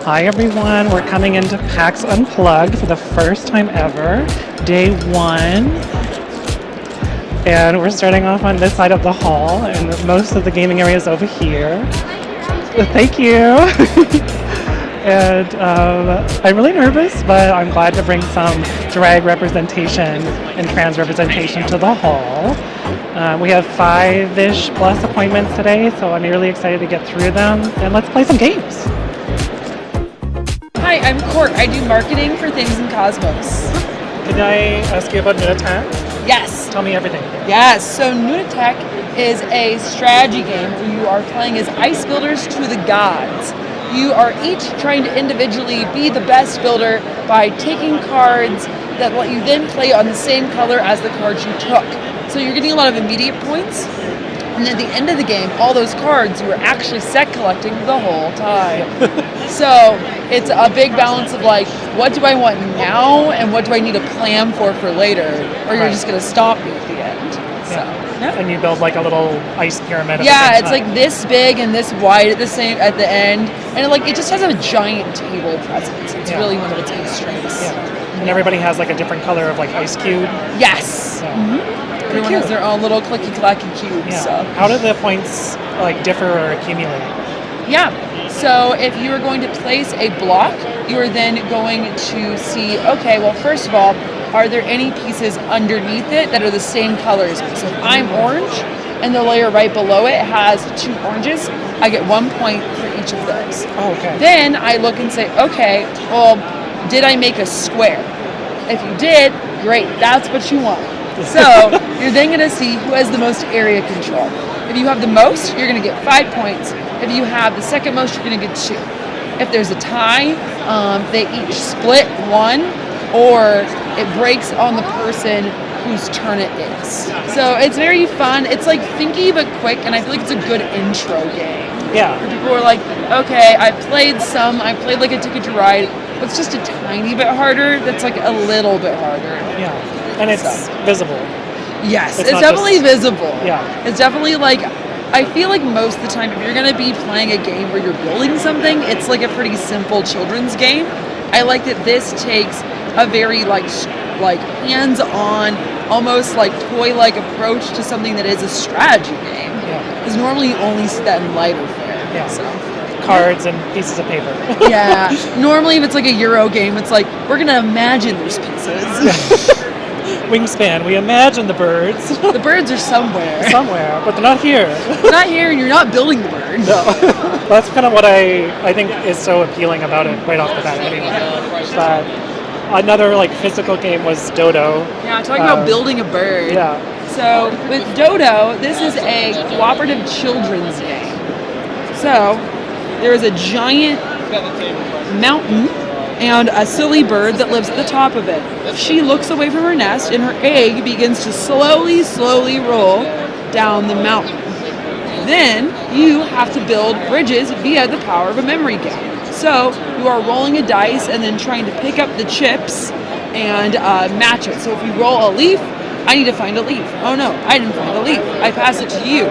Hi everyone, we're coming into PAX Unplugged for the first time ever, day 1. And we're starting off on this side of the hall, and most of the gaming area is over here. Thank you. And I'm really nervous, but I'm glad to bring some drag representation and trans representation to the hall. We have 5-ish plus appointments today, so I'm really excited to get through them. And let's play some games. Hi, I'm Court. I do marketing for Thames Kosmos. Can I ask you about Nunatak? Yes. Tell me everything. Yes. So Nunatak is a strategy game where you are playing as ice builders to the gods. You are each trying to individually be the best builder by taking cards that let you then play on the same color as the cards you took. So you're getting a lot of immediate points. And at the end of the game, all those cards, you were actually set collecting the whole time. So it's a big balance of like, what do I want now and what do I need to plan for later? Or you're just going to stop me at the end. So, yeah. And you build like a little ice pyramid. Yeah, it's like this big and this wide at the end. And it just has a giant table presence. It's really one of its big strengths. Yeah. And everybody has like a different color of like ice cube. Yes. So. Everyone has their own little clicky-clacky cubes. Yeah. So. How do the points like differ or accumulate? Yeah. So if you are going to place a block, you are then going to see, okay, well, first of all, are there any pieces underneath it that are the same color as me? So if I'm orange and the layer right below it has 2 oranges, I get 1 point for each of those. Oh, okay. Then I look and say, okay, well, did I make a square? If you did, great, that's what you want. So you're then going to see who has the most area control. If you have the most, you're going to get 5 points. If you have the second most, you're going to get 2. If there's a tie, they each split 1, or it breaks on the person whose turn it is. So it's very fun. It's like thinky but quick, and I feel like it's a good intro game. Yeah. Where people are like, okay, I played like a Ticket to Ride, but it's just a tiny bit harder. That's like a little bit harder. Yeah. And it's visible. Yes, it's definitely visible. Yeah. It's definitely like, I feel like most of the time if you're going to be playing a game where you're building something, it's like a pretty simple children's game. I like that this takes a very like hands-on, almost like toy-like approach to something that is a strategy game. Yeah. Because normally you only see that in lighter fare. Yeah. So. Cards and pieces of paper. Yeah. Normally if it's like a Euro game, it's like, we're going to imagine there's pieces. Wingspan, we imagine the birds. The birds are somewhere. Somewhere, but they're not here. They're not here and you're not building the bird. No. That's kind of what I think is so appealing about it right off the bat anyway. But another like physical game was Dodo. Yeah, talking about building a bird. Yeah. So with Dodo, this is a cooperative children's game. So there is a giant mountain and a silly bird that lives at the top of it. She looks away from her nest and her egg begins to slowly roll down the mountain. Then you have to build bridges via the power of a memory game. So you are rolling a dice and then trying to pick up the chips and match it. So if you roll a leaf, I need to find a leaf. Oh no, I didn't find a leaf. I pass it to you.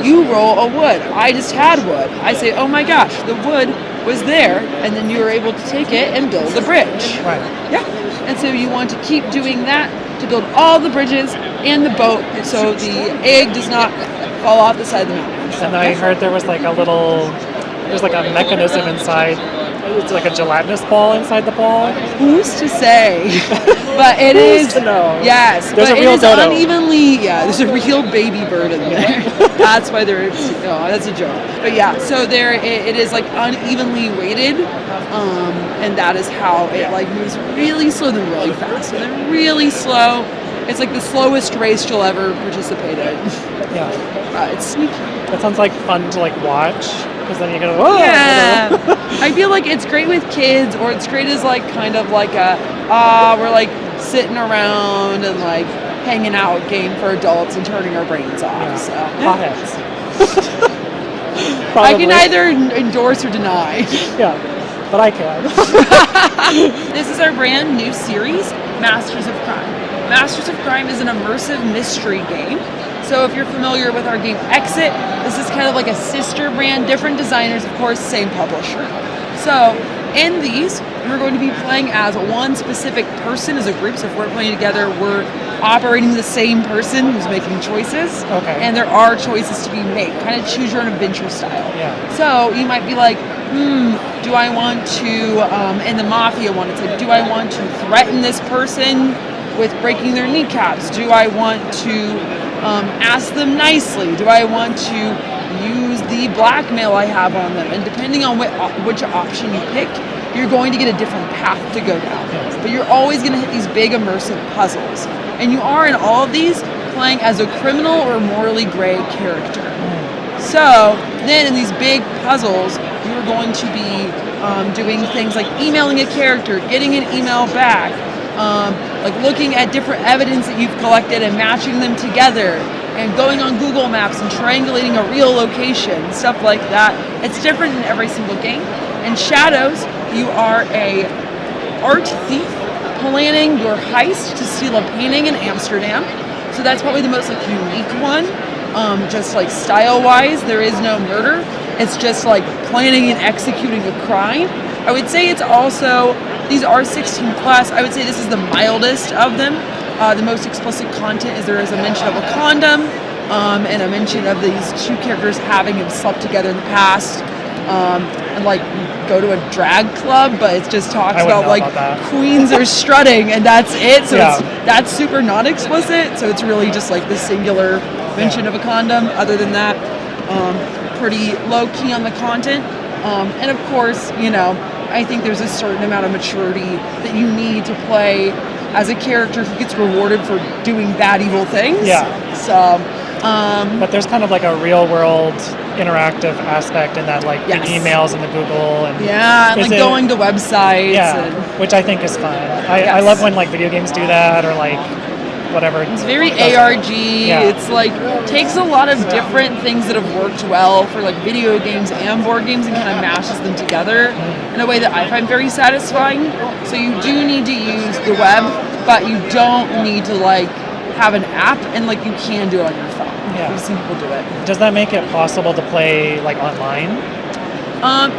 You roll a wood. I just had wood. I say, oh my gosh, the wood was there, and then you were able to take it and build the bridge. Right. Yeah. And so you want to keep doing that to build all the bridges and the boat so the egg does not fall off the side of the mountain. So, and I heard there's like a mechanism inside. It's like a gelatinous ball inside the ball. Who's to say? But it is. Who's to know? Yes, there's but a real it is dodo. unevenly. Yeah, there's a real baby bird in there. That's why they're. No, that's a joke. But yeah, so it is like unevenly weighted, and that is how it like moves really slow then really fast, and then really slow. It's like the slowest race you'll ever participate in. Yeah. It's sneaky. That sounds like fun to like watch. Because then you're gonna, whoa! Yeah, I feel like it's great with kids, or it's great as like kind of like we're like sitting around and like hanging out game for adults and turning our brains off. Yeah. So Hotheads. I can either endorse or deny. Yeah, but I can. This is our brand new series, Masters of Crime. Masters of Crime is an immersive mystery game. So if you're familiar with our game Exit, this is kind of like a sister brand, different designers, of course, same publisher. So in these, we're going to be playing as one specific person as a group. So if we're playing together, we're operating the same person who's making choices. Okay. And there are choices to be made, kind of choose your own adventure style. Yeah. So you might be like, do I want to, in the Mafia one, it's like, do I want to threaten this person with breaking their kneecaps? Do I want to ask them nicely? Do I want to use the blackmail I have on them? And depending on which option you pick, you're going to get a different path to go down. But you're always going to hit these big immersive puzzles. And you are in all of these playing as a criminal or morally gray character. So then in these big puzzles, you're going to be doing things like emailing a character, getting an email back, like looking at different evidence that you've collected and matching them together, and going on Google Maps and triangulating a real location, stuff like that. It's different in every single game. In Shadows, you are a art thief planning your heist to steal a painting in Amsterdam. So that's probably the most like unique one. Just like style-wise, there is no murder. It's just like planning and executing a crime. I would say it's also, these are 16 plus. I would say this is the mildest of them. The most explicit content is there is a mention of a condom and a mention of these two characters having slept together in the past. And like go to a drag club, but it just talks about like queens are strutting and that's it. So that's super non-explicit. So it's really just like the singular mention of a condom. Other than that, pretty low key on the content. And of course, I think there's a certain amount of maturity that you need to play as a character who gets rewarded for doing bad, evil things. Yeah. So, but there's kind of like a real world interactive aspect in that, like the emails and the Google and and like going to websites. Yeah, which I think is fun. I love when like video games do that, or like whatever. It's very ARG. Yeah. It's like takes a lot of different things that have worked well for like video games and board games and kind of mashes them together in a way that I find very satisfying. So you do need to use the web, but you don't need to like have an app, and like you can do it on your phone. Yeah. I've seen people do it. Does that make it possible to play like online?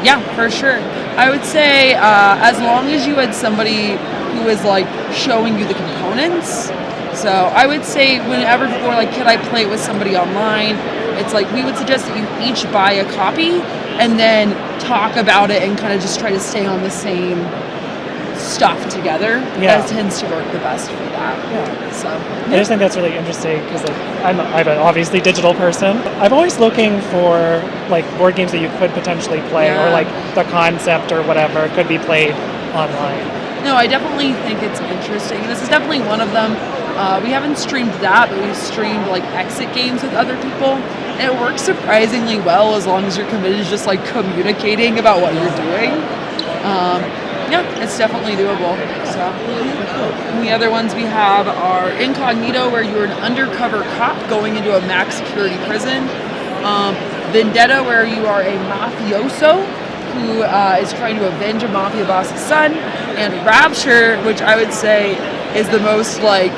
Yeah, for sure. I would say as long as you had somebody who was like showing you the components. So I would say whenever people are like, can I play it with somebody online? It's like we would suggest that you each buy a copy and then talk about it and kind of just try to stay on the same stuff together. That tends to work the best for that. Yeah. So I just think that's really interesting because like, I'm an obviously digital person. I'm always looking for like board games that you could potentially play or like the concept or whatever could be played online. No, I definitely think it's interesting. This is definitely one of them. We haven't streamed that, but we've streamed like exit games with other people. And it works surprisingly well as long as you're committed to just like communicating about what you're doing. Yeah, it's definitely doable. So, and the other ones we have are Incognito, where you're an undercover cop going into a max security prison. Vendetta, where you are a mafioso who is trying to avenge a mafia boss's son. And Rapture, which I would say is the most like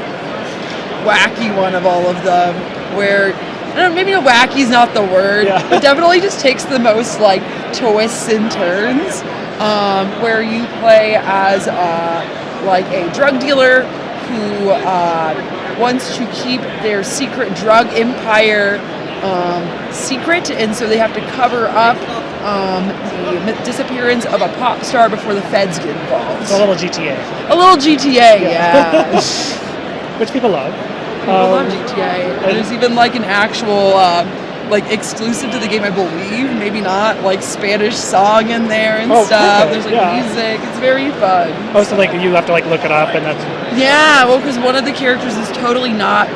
wacky one of all of them, where I don't know, maybe wacky is not the word, but definitely just takes the most like twists and turns. Where you play as like a drug dealer who wants to keep their secret drug empire secret, and so they have to cover up the disappearance of a pop star before the feds get involved. So a little GTA. A little GTA, yeah. Which people love. People love GTA. There's even like an actual like exclusive to the game, I believe, maybe not, like Spanish song in there and stuff. There's like music. It's very fun. Oh, so like you have to like look it up and that's... Yeah, well, because one of the characters is totally not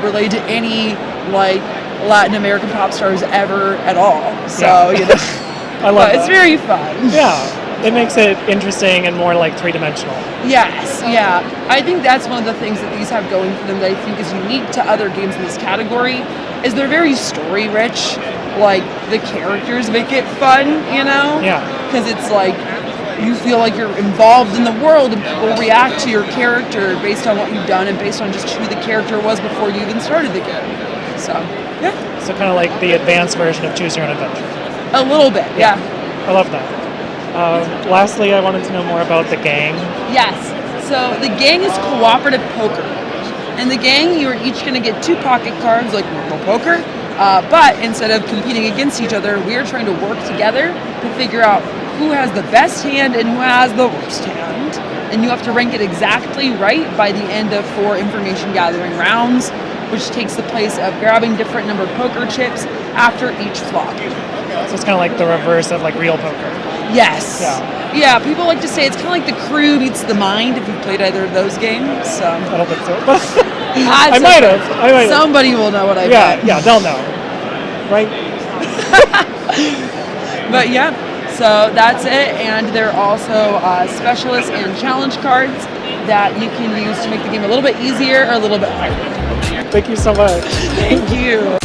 related to any like Latin American pop stars ever at all. So, I love that. It's very fun. Yeah. It makes it interesting and more like three-dimensional. Yes, yeah. I think that's one of the things that these have going for them that I think is unique to other games in this category, is they're very story-rich. Like, the characters make it fun, Yeah. Because it's like, you feel like you're involved in the world and people react to your character based on what you've done and based on just who the character was before you even started the game. So, yeah. So kind of like the advanced version of Choose Your Own Adventure. A little bit, yeah. I love that. Lastly, I wanted to know more about the gang. Yes. So the gang is cooperative poker. In the gang, you're each going to get 2 pocket cards like normal poker, but instead of competing against each other, we're trying to work together to figure out who has the best hand and who has the worst hand. And you have to rank it exactly right by the end of 4 information gathering rounds, which takes the place of grabbing different number of poker chips after each flop. So it's kind of like the reverse of like real poker. Yes. Yeah. Yeah, people like to say it's kind of like the crew meets the mind if you've played either of those games. So. I don't think so. I might have. Somebody will know what I meant. Yeah, they'll know. Right? But yeah, so that's it. And there are also specialist and challenge cards that you can use to make the game a little bit easier or a little bit harder. Thank you so much. Thank you.